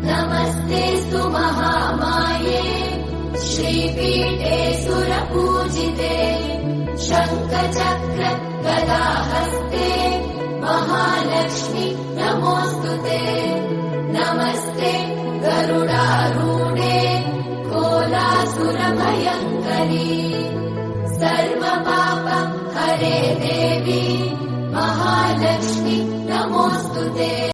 नमस्तेऽस्तु महामाये श्रीपीठे सुरपूजिते शङ्खचक्र गदाहस्ते महालक्ष्मी नमोऽस्तुते। नमस्ते गरुडारूढे कोलासुरभयङ्करी सर्वपाप हरे देवी महालक्ष्मी नमोऽस्तुते।